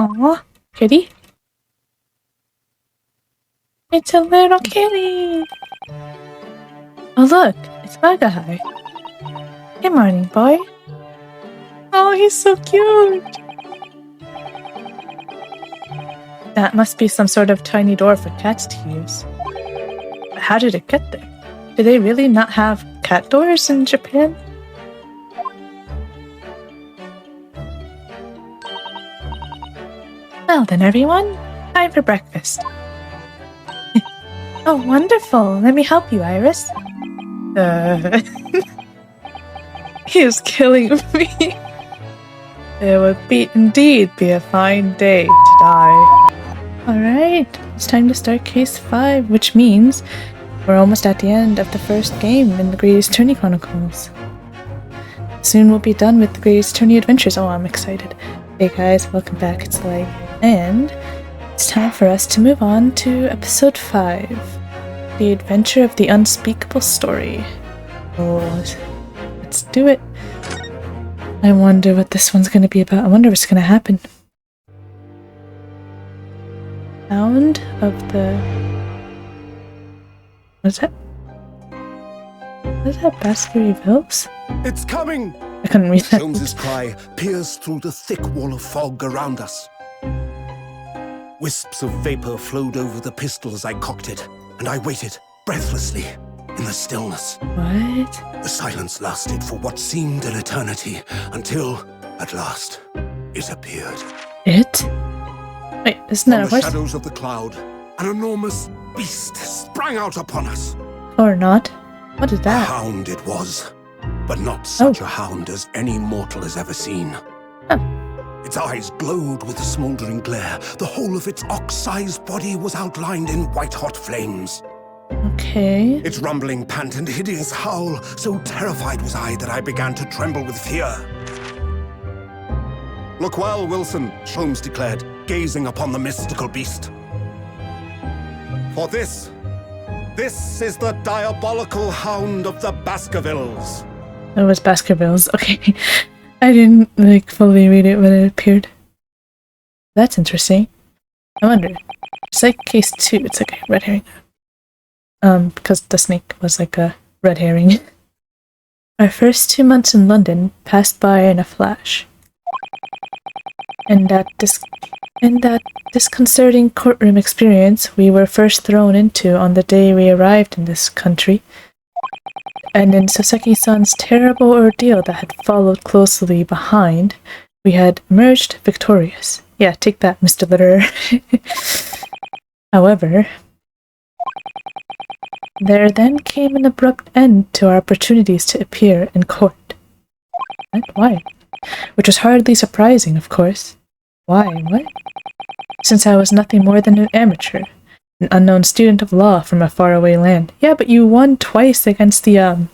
Aww, kitty. It's a little kitty. Oh look, it's Bagahai. Good morning, boy. Oh, he's so cute. That must be some sort of tiny door for cats to use. But how did it get there? Do they really not have cat doors in Japan? Well then, everyone, time for breakfast. Oh, wonderful. Let me help you, Iris. He is killing me. It would indeed be a fine day to die. Alright, it's time to start case 5, which means we're almost at the end of the first game in the Greatest Attorney Chronicles. Soon we'll be done with the Greatest Attorney Adventures. Oh, I'm excited. Hey guys, welcome back, it's Light. And it's time for us to move on to episode 5. The Adventure of the Unspeakable Story. Oh, let's do it. I wonder what this one's going to be about. I wonder what's going to happen. Sound of the... What is that? What is that? Baskervilles? It's coming! I couldn't read that. Holmes's cry pierced through the thick wall of fog around us. Wisps of vapor flowed over the pistol as I cocked it, and I waited, breathlessly, in the stillness. What? The silence lasted for what seemed an eternity, until, at last, it appeared. It? Wait, isn't that a From the horse? shadows of the cloud, an enormous beast sprang out upon us. Or not? What is A that? hound it was, but not such a hound as any mortal has ever seen. Huh. Its eyes glowed with a smoldering glare. The whole of its ox-sized body was outlined in white-hot flames. Okay. Its rumbling pant and hideous howl, so terrified was I that I began to tremble with fear. Look well, Wilson, Sholmes declared, gazing upon the mystical beast. For this is the diabolical hound of the Baskervilles. It was Baskervilles. Okay. I didn't, fully read it when it appeared. That's interesting. I wonder. It's like case 2. It's like a red herring. Because the snake was like a red herring. Our first 2 months in London passed by in a flash. And that disconcerting courtroom experience we were first thrown into on the day we arrived in this country, and in Saseki-san's terrible ordeal that had followed closely behind, we had emerged victorious. Yeah, take that, Mr. Litterer. However, there then came an abrupt end to our opportunities to appear in court. What? Why? Which was hardly surprising, of course. Why? What? Since I was nothing more than an amateur, an unknown student of law from a faraway land. Yeah, but you won twice against the,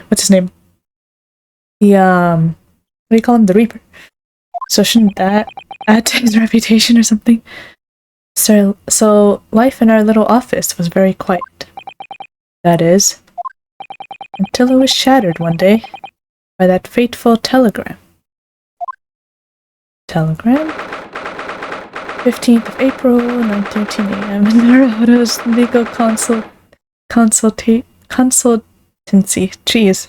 what's his name? The, what do you call him? The Reaper. So shouldn't that add to his reputation or something? So life in our little office was very quiet. That is, until it was shattered one day by that fateful telegram. Telegram? 15th of April, 9:13 a.m. in Naruto's legal consultancy. Jeez.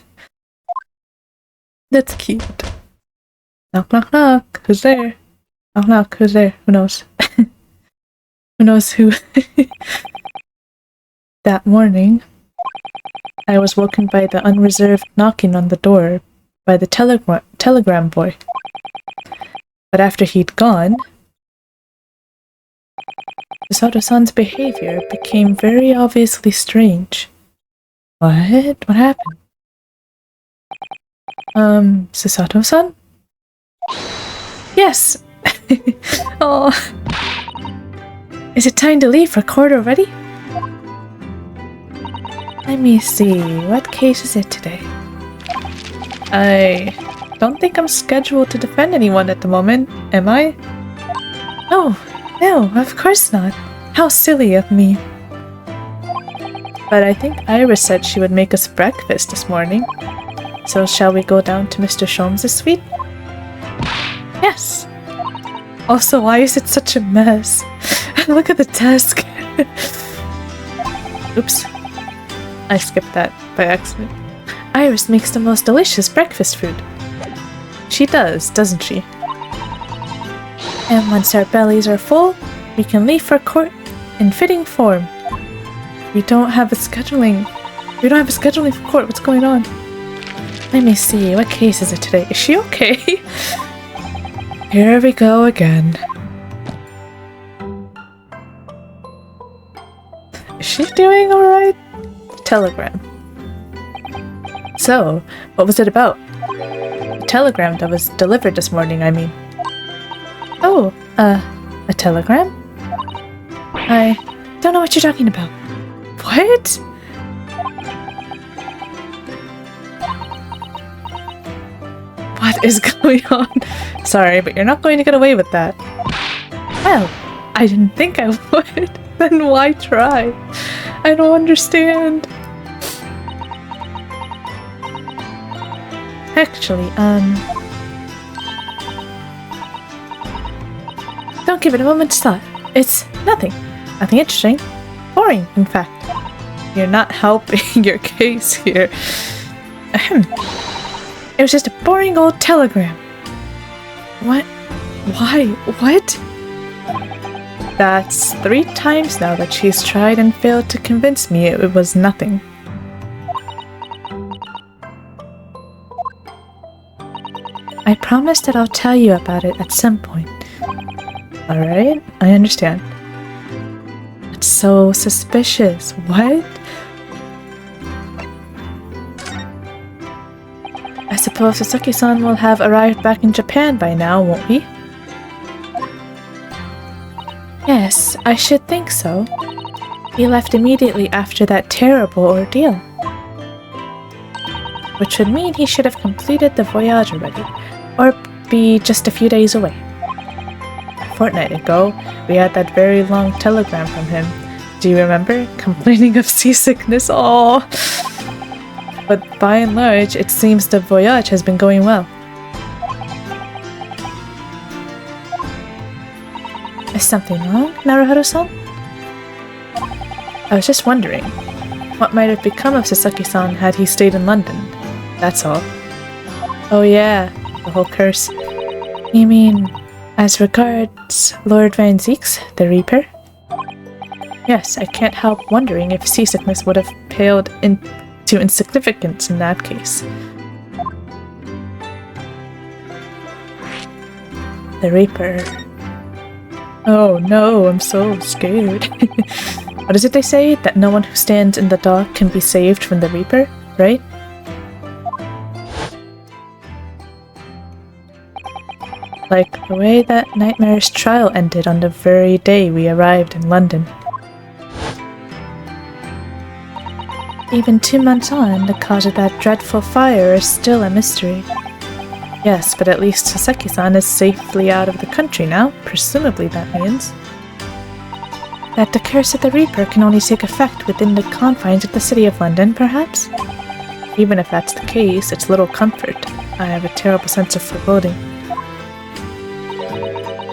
That's cute. Knock, knock, knock. Who's there? Knock, knock. Who's there? Who knows? Who knows who? That morning, I was woken by the unreserved knocking on the door by the telegram boy. But after he'd gone, Sato-san's behavior became very obviously strange. What? What happened? Sato-san? Yes! Oh. Is it time to leave for court already? Let me see, what case is it today? I don't think I'm scheduled to defend anyone at the moment, am I? Oh, no, of course not. How silly of me. But I think Iris said she would make us breakfast this morning. So shall we go down to Mr. Sholmes' suite? Yes! Also, why is it such a mess? Look at the desk. Oops. I skipped that by accident. Iris makes the most delicious breakfast food. She does, doesn't she? And once our bellies are full, we can leave for court in fitting form. We don't have a scheduling for court. What's going on? Let me see. What case is it today? Is she okay? Here we go again. Is she doing alright? Telegram. So, what was it about? The telegram that was delivered this morning, I mean. Oh, a telegram? I don't know what you're talking about. What? What is going on? Sorry, but you're not going to get away with that. Well, I didn't think I would. Then why try? I don't understand. Actually, don't give it a moment's thought. It's nothing. Nothing interesting. Boring, in fact. You're not helping your case here. Ahem. It was just a boring old telegram. What? Why? What? That's 3 times now that she's tried and failed to convince me it was nothing. I promise that I'll tell you about it at some point. Alright, I understand. It's so suspicious. What? I suppose Sasaki-san will have arrived back in Japan by now, won't he? Yes, I should think so. He left immediately after that terrible ordeal. Which would mean he should have completed the voyage already, or be just a few days away. A fortnight ago, we had that very long telegram from him. Do you remember? Complaining of seasickness. Aww. But by and large, it seems the voyage has been going well. Is something wrong, Naruhodo-san? I was just wondering, what might have become of Sasaki-san had he stayed in London? That's all. Oh yeah, the whole curse. You mean, as regards Lord Van Zieks, the Reaper? Yes, I can't help wondering if seasickness would have paled into insignificance in that case. The Reaper. Oh no, I'm so scared. What is it they say? That no one who stands in the dock can be saved from the Reaper, right? Like the way that nightmare's trial ended on the very day we arrived in London. Even 2 months on, the cause of that dreadful fire is still a mystery. Yes, but at least Sasaki-san is safely out of the country now. Presumably that means that the curse of the Reaper can only take effect within the confines of the city of London, perhaps? Even if that's the case, it's little comfort. I have a terrible sense of foreboding.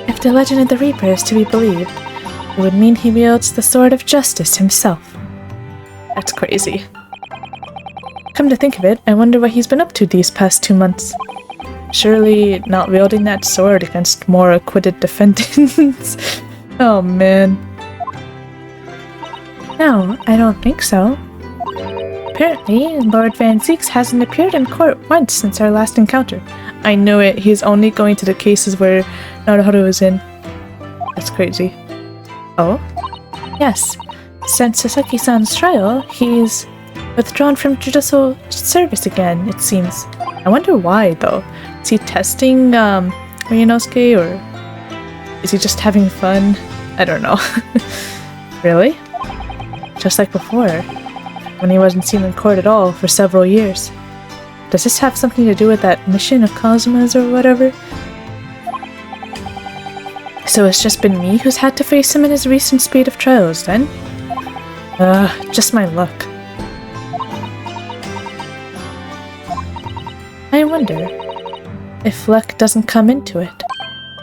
If the legend of the Reaper is to be believed, it would mean he wields the sword of justice himself. That's crazy. Come to think of it, I wonder what he's been up to these past 2 months. Surely not wielding that sword against more acquitted defendants. Oh man. No, I don't think so. Apparently, Lord Van Zieks hasn't appeared in court once since our last encounter. I knew it, he's only going to the cases where Naruhodo is in. That's crazy. Oh? Yes. Since Sasaki-san's trial, he's withdrawn from judicial service again, it seems. I wonder why, though. Is he testing, Ryunosuke, or is he just having fun? I don't know. Really? Just like before, when he wasn't seen in court at all for several years. Does this have something to do with that mission of Kazuma's or whatever? So it's just been me who's had to face him in his recent spate of trials, then? Just my luck. I wonder if luck doesn't come into it.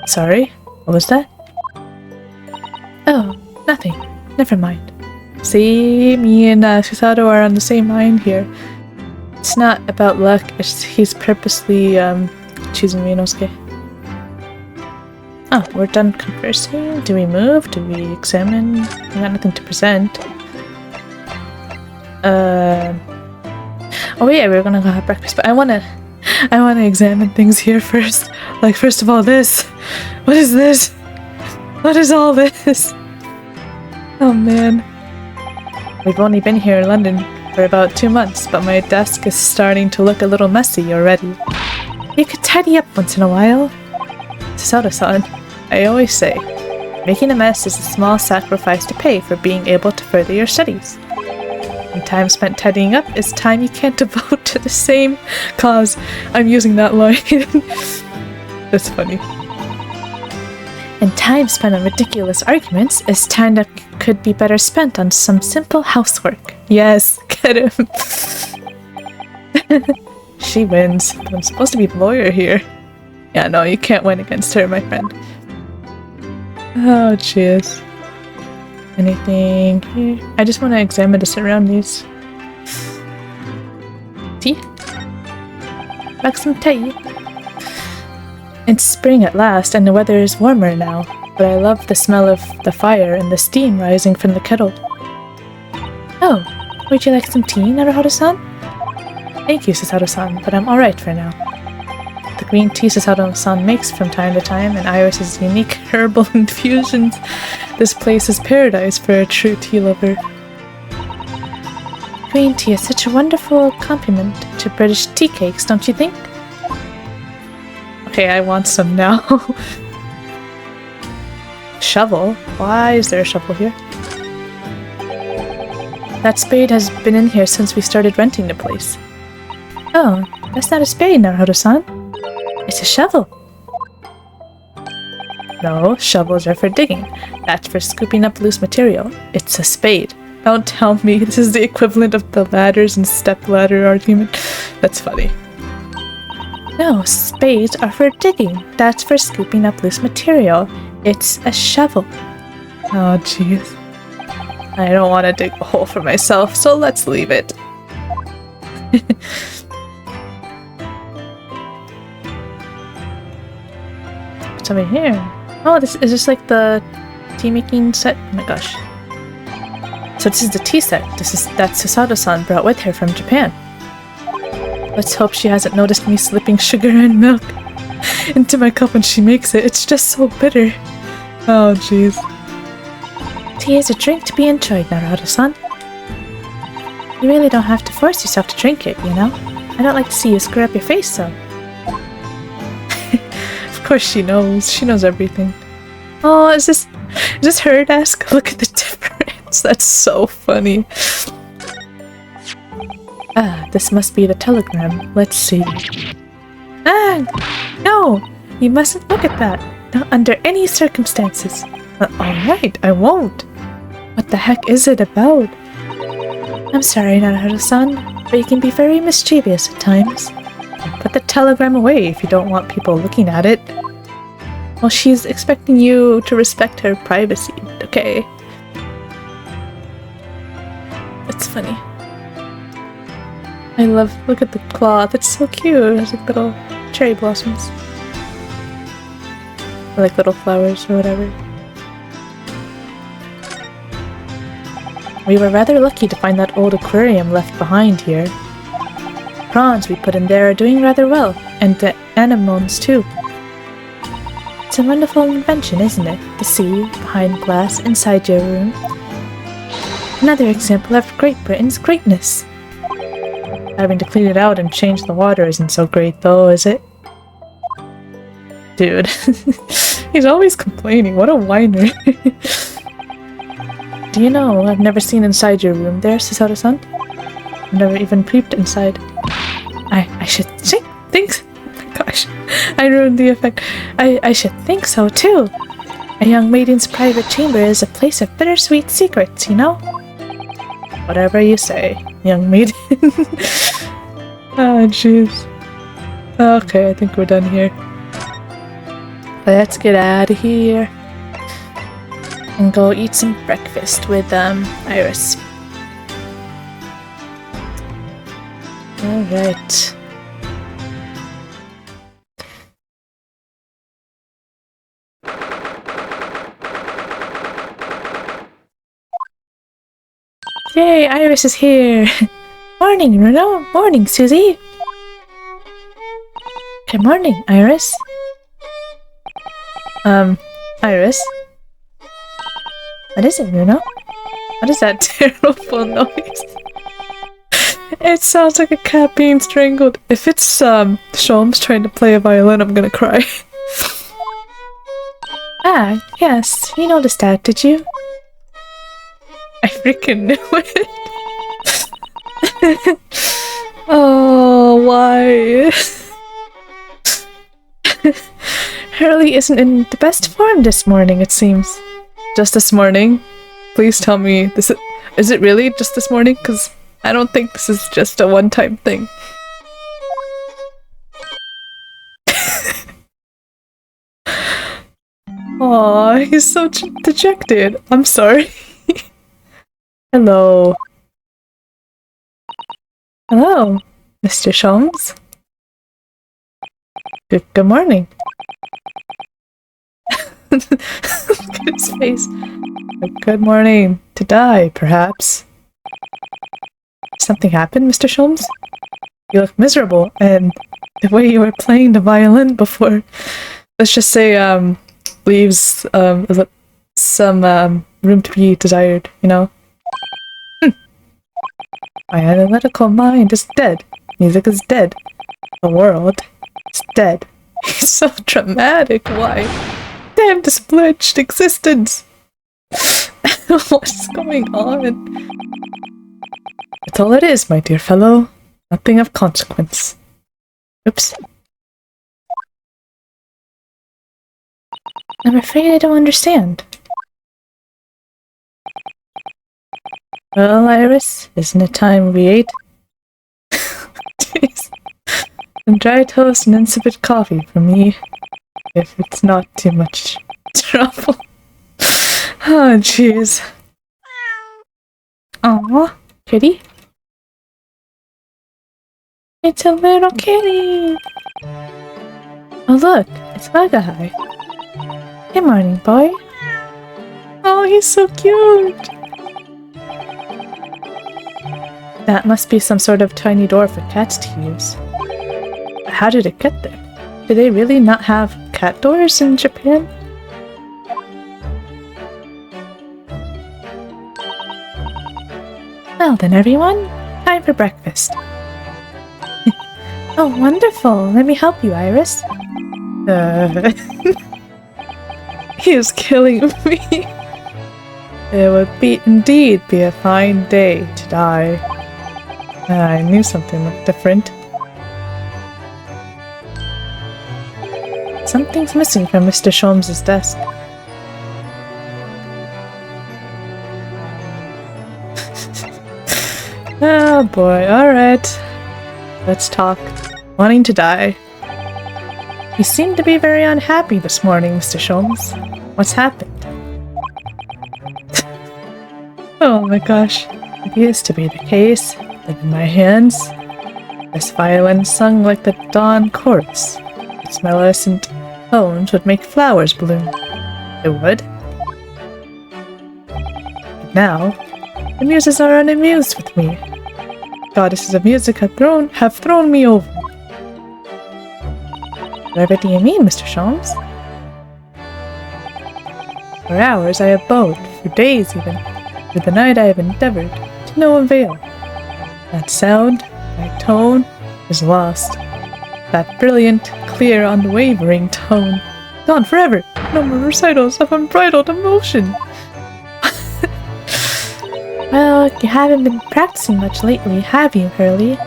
Sorry? What was that? Oh, nothing. Never mind. See, me and Susato are on the same mind here. It's not about luck, he's purposely choosing Ryunosuke. Oh, we're done conversing? Do we move? Do we examine? We got nothing to present. Oh yeah, we're gonna go have breakfast, but I wanna examine things here first. Like, first of all, this. What is this? What is all this? Oh man. We've only been here in London for about 2 months, but my desk is starting to look a little messy already. You could tidy up once in a while. Susato-san, I always say, making a mess is a small sacrifice to pay for being able to further your studies. And time spent tidying up is time you can't devote to the same cause. I'm using that line. That's funny. And time spent on ridiculous arguments is time that could be better spent on some simple housework. Yes, get him. She wins, but I'm supposed to be the lawyer here. Yeah, no, you can't win against her, my friend. Oh, jeez. Anything here? I just want to examine the surroundings. Tea? Like some tea. It's spring at last, and the weather is warmer now, but I love the smell of the fire and the steam rising from the kettle. Oh, would you like some tea, Naruhodo-san? Thank you, Susato-san, but I'm alright for now. The green tea Susato-san makes from time to time, and Iris's unique herbal infusions. This place is paradise for a true tea lover. Green tea is such a wonderful complement to British tea cakes, don't you think? Okay, I want some now. Shovel? Why is there a shovel here? That spade has been in here since we started renting the place. Oh, that's not a spade, Naruhodo-san. It's a shovel. No, shovels are for digging. That's for scooping up loose material. It's a spade. Don't tell me this is the equivalent of the ladders and stepladder argument. That's funny. No, spades are for digging. That's for scooping up loose material. It's a shovel. Oh, jeez. I don't want to dig a hole for myself, so let's leave it. What's over here? Oh, this is just like the tea making set. Oh my gosh. So this is the tea set. That Susato-san brought with her from Japan. Let's hope she hasn't noticed me slipping sugar and milk into my cup when she makes it. It's just so bitter. Oh, jeez. Tea is a drink to be enjoyed, Naruhodo-san. You really don't have to force yourself to drink it, you know? I don't like to see you screw up your face, so. Of course she knows. She knows everything. Oh, is this her desk? Look at the difference. That's so funny. Ah, this must be the telegram. Let's see. Ah! No! You mustn't look at that. Not under any circumstances. Alright, I won't. What the heck is it about? I'm sorry, Naruhodo-san, but you can be very mischievous at times. Put the telegram away if you don't want people looking at it. Well, she's expecting you to respect her privacy, okay? It's funny. I love, look at the cloth, it's so cute. It has like little cherry blossoms. Or like little flowers or whatever. We were rather lucky to find that old aquarium left behind here. Prawns we put in there are doing rather well, and the anemones too. It's a wonderful invention, isn't it? The sea, behind glass, inside your room. Another example of Great Britain's greatness. Having to clean it out and change the water isn't so great though, is it? Dude. He's always complaining, what a whiner. Do you know, I've never seen inside your room there, Susato-san. I've never even peeped inside. I should think. Oh my gosh, I ruined the effect. I should think so too. A young maiden's private chamber is a place of bittersweet secrets, you know? Whatever you say, young maiden. Oh, jeez. Okay, I think we're done here. Let's get out of here and go eat some breakfast with Iris. Alright. Yay, Iris is here! Morning, Bruno! Morning, Susie! Good morning, Iris. Iris? What is it, Bruno? What is that terrible noise? It sounds like a cat being strangled. If it's, Sholmes trying to play a violin, I'm gonna cry. Ah, yes, you noticed that, did you? I freaking knew it! Oh, why? Hurley isn't in the best form this morning, it seems. Just this morning? Please tell me this is it really just this morning? Because I don't think this is just a one-time thing. Aw, he's so dejected. I'm sorry. Hello. Hello, Mr. Sholmes. Good morning. Look at his face. Good morning. To die, perhaps. Something happened, Mr. Sholmes? You look miserable, and the way you were playing the violin before, let's just say, leaves some room to be desired, you know? My analytical mind is dead. Music is dead. The world is dead. He's so dramatic. Why? Damn this bleached existence! What's going on? That's all it is, my dear fellow. Nothing of consequence. Oops. I'm afraid I don't understand. Well, Iris, isn't it time we ate? Jeez. Some dry toast and insipid coffee for me, if it's not too much trouble. Oh, jeez. Aw, kitty. It's a little kitty. Oh, look, it's Magahai. Good morning, boy. Oh, he's so cute. That must be some sort of tiny door for cats to use. But how did it get there? Do they really not have cat doors in Japan? Well then, everyone, time for breakfast. Oh, wonderful. Let me help you, Iris. He is killing me. It would indeed be a fine day to die. I knew something looked different. Something's missing from Mr. Sholmes' desk. Oh boy, alright. Let's talk. Wanting to die. You seem to be very unhappy this morning, Mr. Sholmes. What's happened? Oh my gosh. It used to be the case that in my hands, this violin sung like the dawn chorus. Its mellescent tones would make flowers bloom. It would. But now, the muses are unamused with me. Goddesses of music have thrown me over. Whatever do you mean, Mr. Sholmes? For hours I have bowed, for days even. For the night I have endeavored, to no avail. That sound, that tone, is lost. That brilliant, clear, unwavering tone. Gone forever! No more recitals of unbridled emotion! Well, you haven't been practicing much lately, have you, Hurley?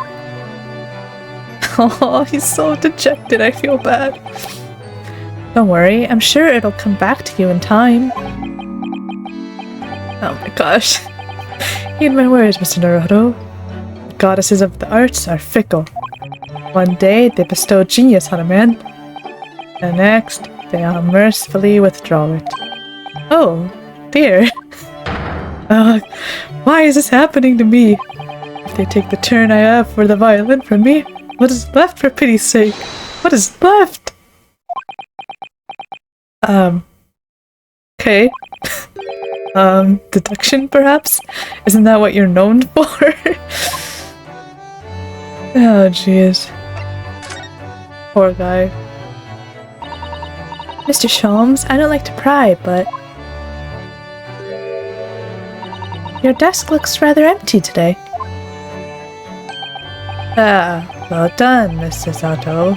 Oh, he's so dejected, I feel bad. Don't worry, I'm sure it'll come back to you in time. Oh my gosh. Heed my words, Mr. Naruto. The goddesses of the arts are fickle. One day they bestow genius on a man. The next, they mercifully withdraw it. Oh, dear. Why is this happening to me? If they take the turn I have for the violin from me, what is left, for pity's sake? What is left? Okay. Deduction, perhaps? Isn't that what you're known for? Oh, jeez. Poor guy. Mr. Sholmes, I don't like to pry, but your desk looks rather empty today. Ah, well done, Mrs. Otto.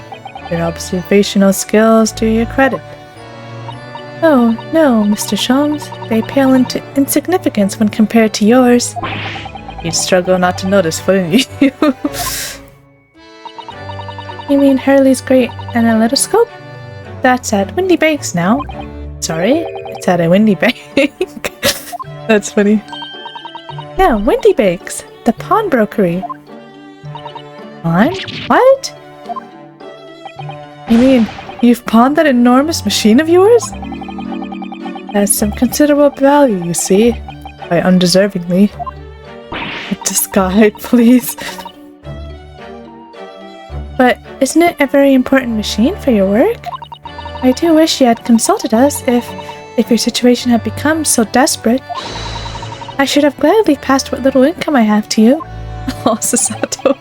Your observational skills do you credit. Oh, no, Mr. Sholmes. They pale into insignificance when compared to yours. You'd struggle not to notice, wouldn't you? You mean Hurley's great analytoscope? That's at Windy Banks now. Sorry, it's at a Windy Bank. That's funny. No, Windy Banks, the pawnbrokery. What? You mean you've pawned that enormous machine of yours? Has some considerable value, you see, by undeservingly. Disguise, please. But isn't it a very important machine for your work? I do wish you had consulted us if your situation had become so desperate. I should have gladly passed what little income I have to you. Oh, Sasato.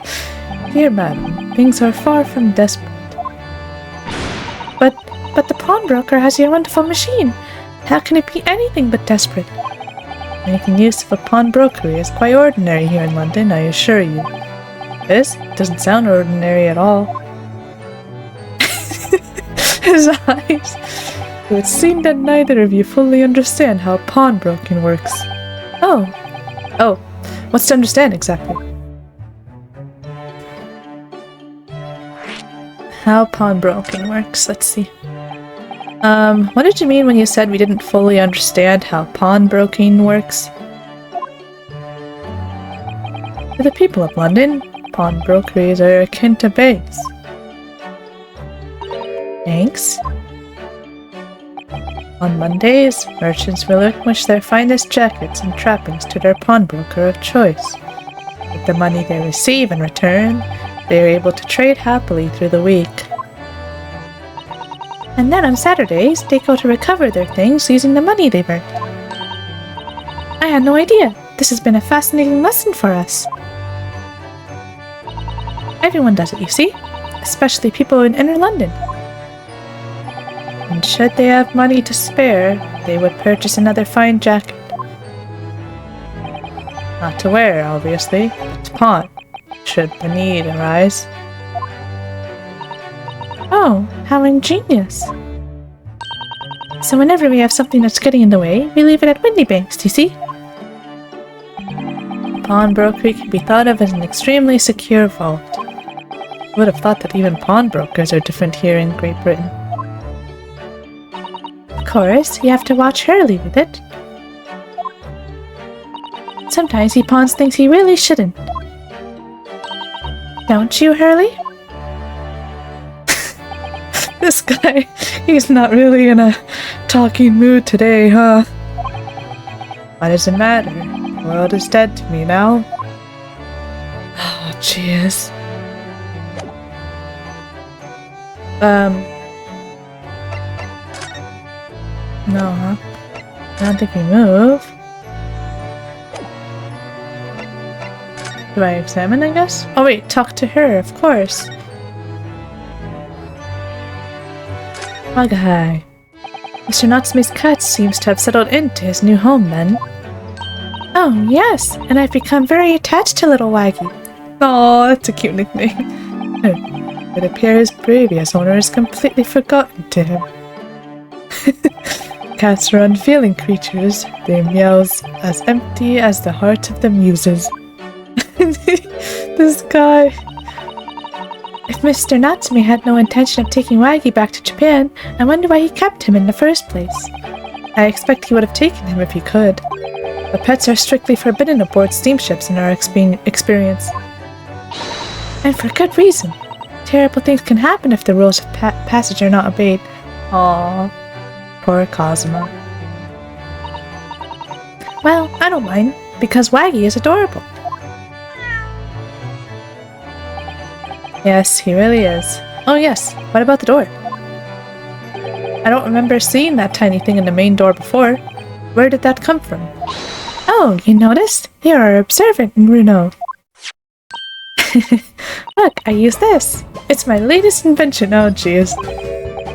Dear madam, things are far from desperate. But the pawnbroker has your wonderful machine. How can it be anything but desperate? Making use of a pawnbrokery is quite ordinary here in London, I assure you. This doesn't sound ordinary at all. His eyes. It would seem that neither of you fully understand how pawnbroking works. Oh, what's to understand exactly? How pawnbroking works, let's see. What did you mean when you said we didn't fully understand how pawnbroking works? For the people of London, pawnbrokeries are akin to banks. Banks? On Mondays, merchants relinquish their finest jackets and trappings to their pawnbroker of choice. With the money they receive in return, they are able to trade happily through the week. And then on Saturdays, they go to recover their things using the money they've earned. I had no idea. This has been a fascinating lesson for us. Everyone does it, you see, especially people in inner London. And should they have money to spare, they would purchase another fine jacket. Not to wear, obviously, but to pawn, should the need arise. Oh, how ingenious. So whenever we have something that's getting in the way, we leave it at Windy Banks, do you see? Pawnbrokery can be thought of as an extremely secure vault. I would have thought that even pawnbrokers are different here in Great Britain. Of course, you have to watch Hurley with it. Sometimes he pawns things he really shouldn't. Don't you, Hurley? This guy, he's not really in a talking mood today, huh? Why does it matter? The world is dead to me now. Oh, jeez. No, huh? I don't think we move. Do I examine, I guess? Oh wait, talk to her, of course. Wagahai. Mr. Natsume's cat seems to have settled into his new home, then. Oh, yes, and I've become very attached to little Waggy. Oh, that's a cute nickname. It appears previous owner is completely forgotten to him. Cats are unfeeling creatures, their meows as empty as the heart of the muses. This guy. If Mr. Natsume had no intention of taking Waggy back to Japan, I wonder why he kept him in the first place. I expect he would have taken him if he could. But pets are strictly forbidden aboard steamships in our experience. And for good reason. Terrible things can happen if the rules of passage are not obeyed. Aw, poor Cosmo. Well, I don't mind, because Waggy is adorable. Yes, he really is. Oh yes, what about the door? I don't remember seeing that tiny thing in the main door before. Where did that come from? Oh, you noticed? You are observant, Bruno. Look, I use this. It's my latest invention. Oh, jeez.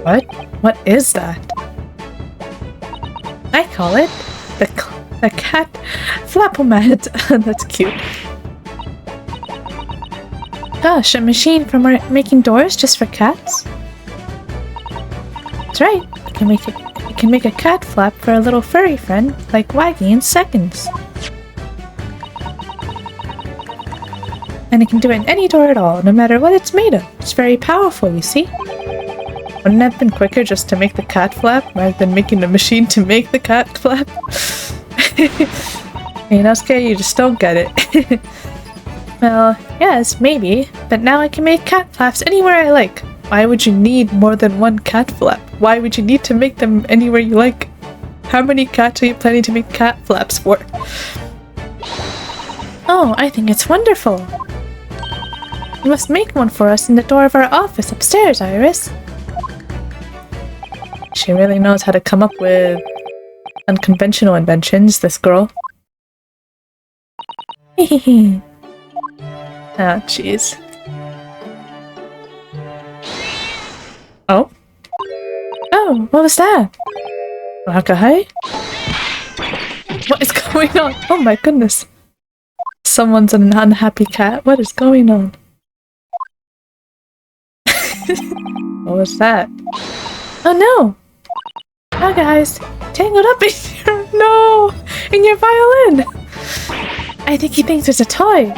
What? What is that? I call it the cat flapomat. That's cute. Gosh, a machine for making doors just for cats? That's right. It can make a cat flap for a little furry friend like Waggy in seconds. And it can do it in any door at all, no matter what it's made of. It's very powerful, you see? Wouldn't it have been quicker just to make the cat flap rather than making the machine to make the cat flap? Inosuke, you just don't get it. Well, yes, maybe, but now I can make cat flaps anywhere I like. Why would you need more than one cat flap? Why would you need to make them anywhere you like? How many cats are you planning to make cat flaps for? Oh, I think it's wonderful. You must make one for us in the door of our office upstairs, Iris. She really knows how to come up with unconventional inventions, this girl. Hehehe. Oh, jeez. Oh? Oh, what was that? Wakahi? What is going on? Oh my goodness. Someone's an unhappy cat. What is going on? What was that? Oh no! Oh guys, tangled up in your— no! In your violin! I think he thinks it's a toy.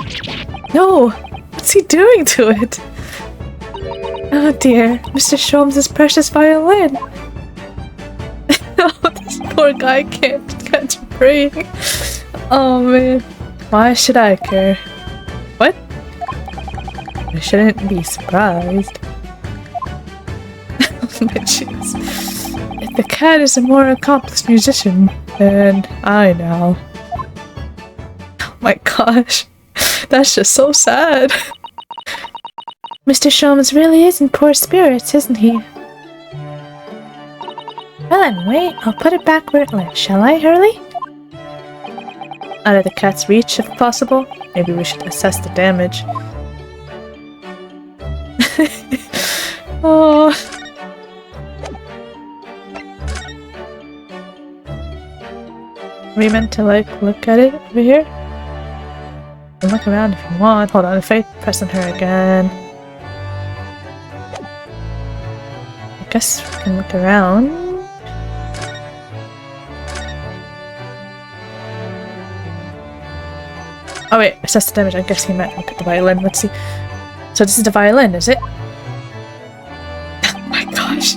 No! What's he doing to it? Oh dear, Mr. Sholmes' precious violin. Oh, this poor guy can't catch a break. Oh man. Why should I care? What? I shouldn't be surprised. Oh my jeez. If the cat is a more accomplished musician than I now. Oh my gosh. That's just so sad. Mr. Sholmes really is in poor spirits, isn't he? Well anyway, I'll put it back where it lives, shall I, Hurley? Out of the cat's reach, if possible. Maybe we should assess the damage. Oh. Are we meant to, like, look at it over here? You can look around if you want. Hold on, if I press on her again. I guess we can look around. Oh wait, assess the damage. I guess he meant look at the violin. Let's see. So this is the violin, is it? Oh my gosh.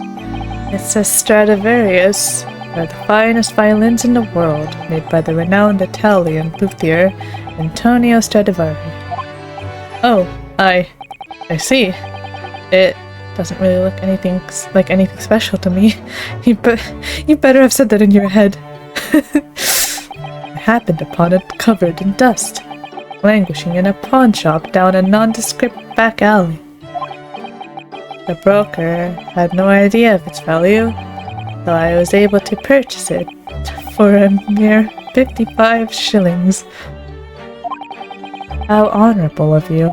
It says Stradivarius. Are the finest violins in the world, made by the renowned Italian luthier Antonio Stradivari. Oh, I see. It doesn't really look like anything special to me. You better have said that in your head. I happened upon it covered in dust, languishing in a pawn shop down a nondescript back alley. The broker had no idea of its value, so I was able to purchase it for a mere 55 shillings. How honorable of you.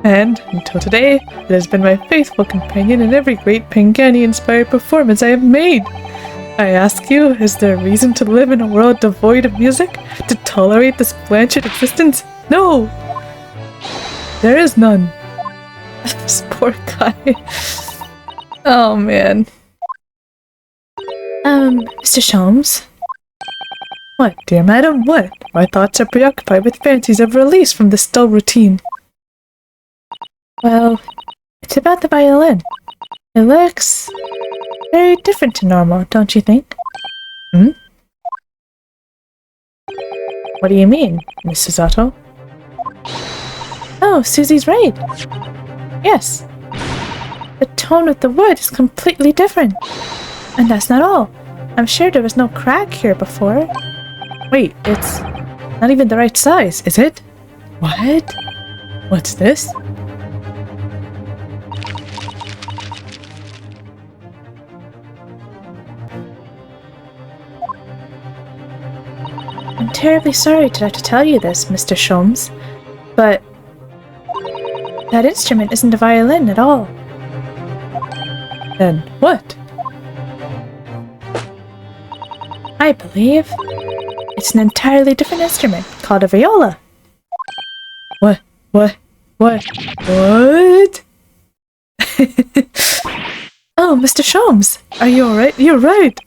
And, until today, it has been my faithful companion in every great Pangani-inspired performance I have made. I ask you, is there a reason to live in a world devoid of music? To tolerate this blanched existence? No! There is none. This poor guy. Oh man. Mr. Sholmes? What, dear madam, what? My thoughts are preoccupied with fancies of release from this dull routine. Well, it's about the violin. It looks very different to normal, don't you think? Hmm? What do you mean, Mrs. Otto? Oh, Susie's right. Yes. The tone of the wood is completely different. And that's not all. I'm sure there was no crack here before. Wait, it's not even the right size, is it? What? What's this? I'm terribly sorry to have to tell you this, Mr. Sholmes, but that instrument isn't a violin at all. Then what? I believe it's an entirely different instrument called a viola. What? What? Oh, Mr. Sholmes, are you alright? You're right.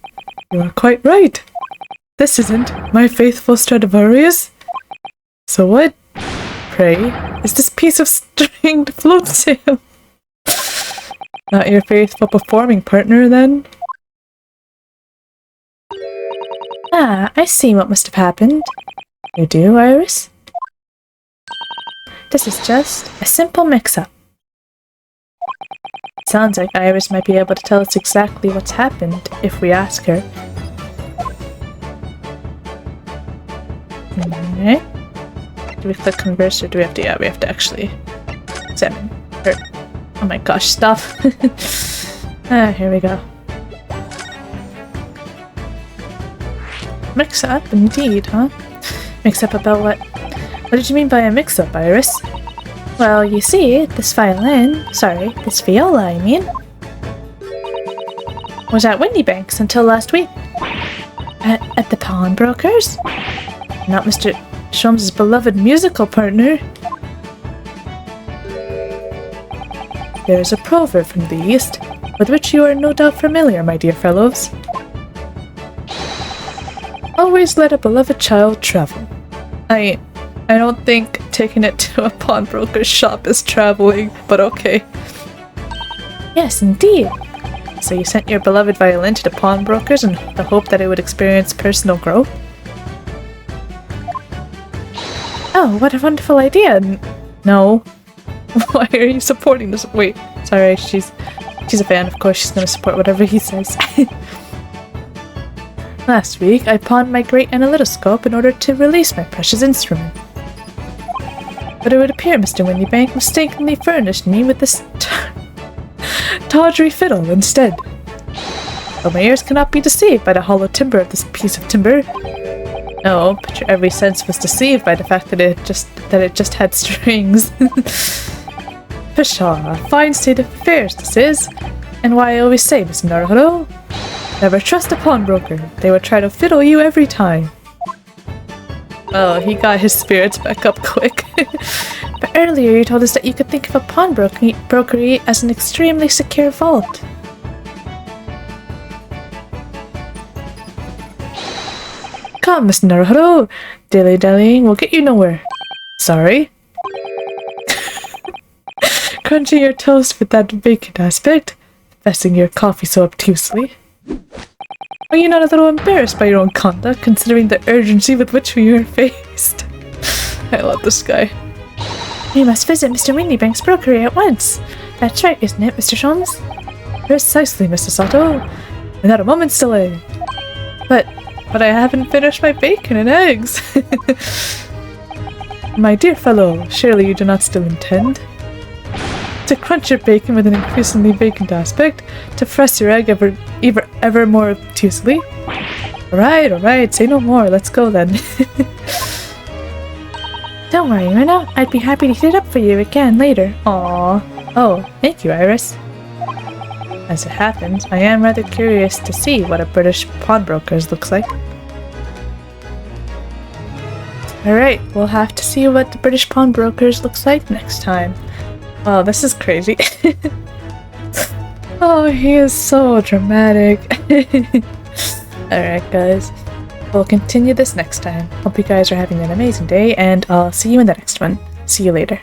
You are quite right. This isn't my faithful Stradivarius. So what, pray, is this piece of stringed flute sail? Not your faithful performing partner, then? Ah, I see what must have happened. You do, Iris? This is just a simple mix-up. Sounds like Iris might be able to tell us exactly what's happened if we ask her. Okay. Do we click converse or do we have to? Yeah, we have to actually examine her. Oh my gosh, stop. Here we go. Mix up, indeed, huh? Mix up about what? What did you mean by a mix up, Iris? Well, you see, this this viola, I mean, was at Windybanks until last week. At the pawnbroker's? Not Mr. Sholmes' beloved musical partner. There is a proverb from the East, with which you are no doubt familiar, my dear fellows. Always let a beloved child travel. I don't think taking it to a pawnbroker's shop is traveling, but okay. Yes, indeed. So you sent your beloved violin to the pawnbrokers in the hope that it would experience personal growth? Oh, what a wonderful idea! No. Why are you supporting this? Wait, sorry, she's a fan, of course she's gonna support whatever he says. Last week, I pawned my great analytoscope in order to release my precious instrument. But it would appear Mr. Windybank mistakenly furnished me with this tawdry fiddle instead. But my ears cannot be deceived by the hollow timbre of this piece of timber. No, but your every sense was deceived by the fact that it just had strings. Pshaw, a fine state of affairs this is. And why I always say, Miss Naruto, never trust a pawnbroker. They will try to fiddle you every time. Oh, he got his spirits back up quick. But earlier you told us that you could think of a pawnbrokery as an extremely secure vault. Come, Miss Naruto. Dilly-dallying will get you nowhere. Sorry? Crunching your toast with that vacant aspect, fessing your coffee so obtusely. Are you not a little embarrassed by your own conduct, considering the urgency with which we are faced? I love this guy. We must visit Mr. Windybank's brokery at once. That's right, isn't it, Mr. Sholmes? Precisely, Mr. Sato. Without a moment's delay. But I haven't finished my bacon and eggs. My dear fellow, surely you do not still intend to crunch your bacon with an increasingly vacant aspect, to press your egg ever more obtusely? Alright, say no more, let's go then. Don't worry, Rena, I'd be happy to heat it up for you again later. Aww. Oh, thank you, Iris. As it happens, I am rather curious to see what a British pawnbroker's looks like. Alright, we'll have to see what the British pawnbrokers looks like next time. Wow, this is crazy. Oh, he is so dramatic. Alright guys, we'll continue this next time. Hope you guys are having an amazing day, and I'll see you in the next one. See you later.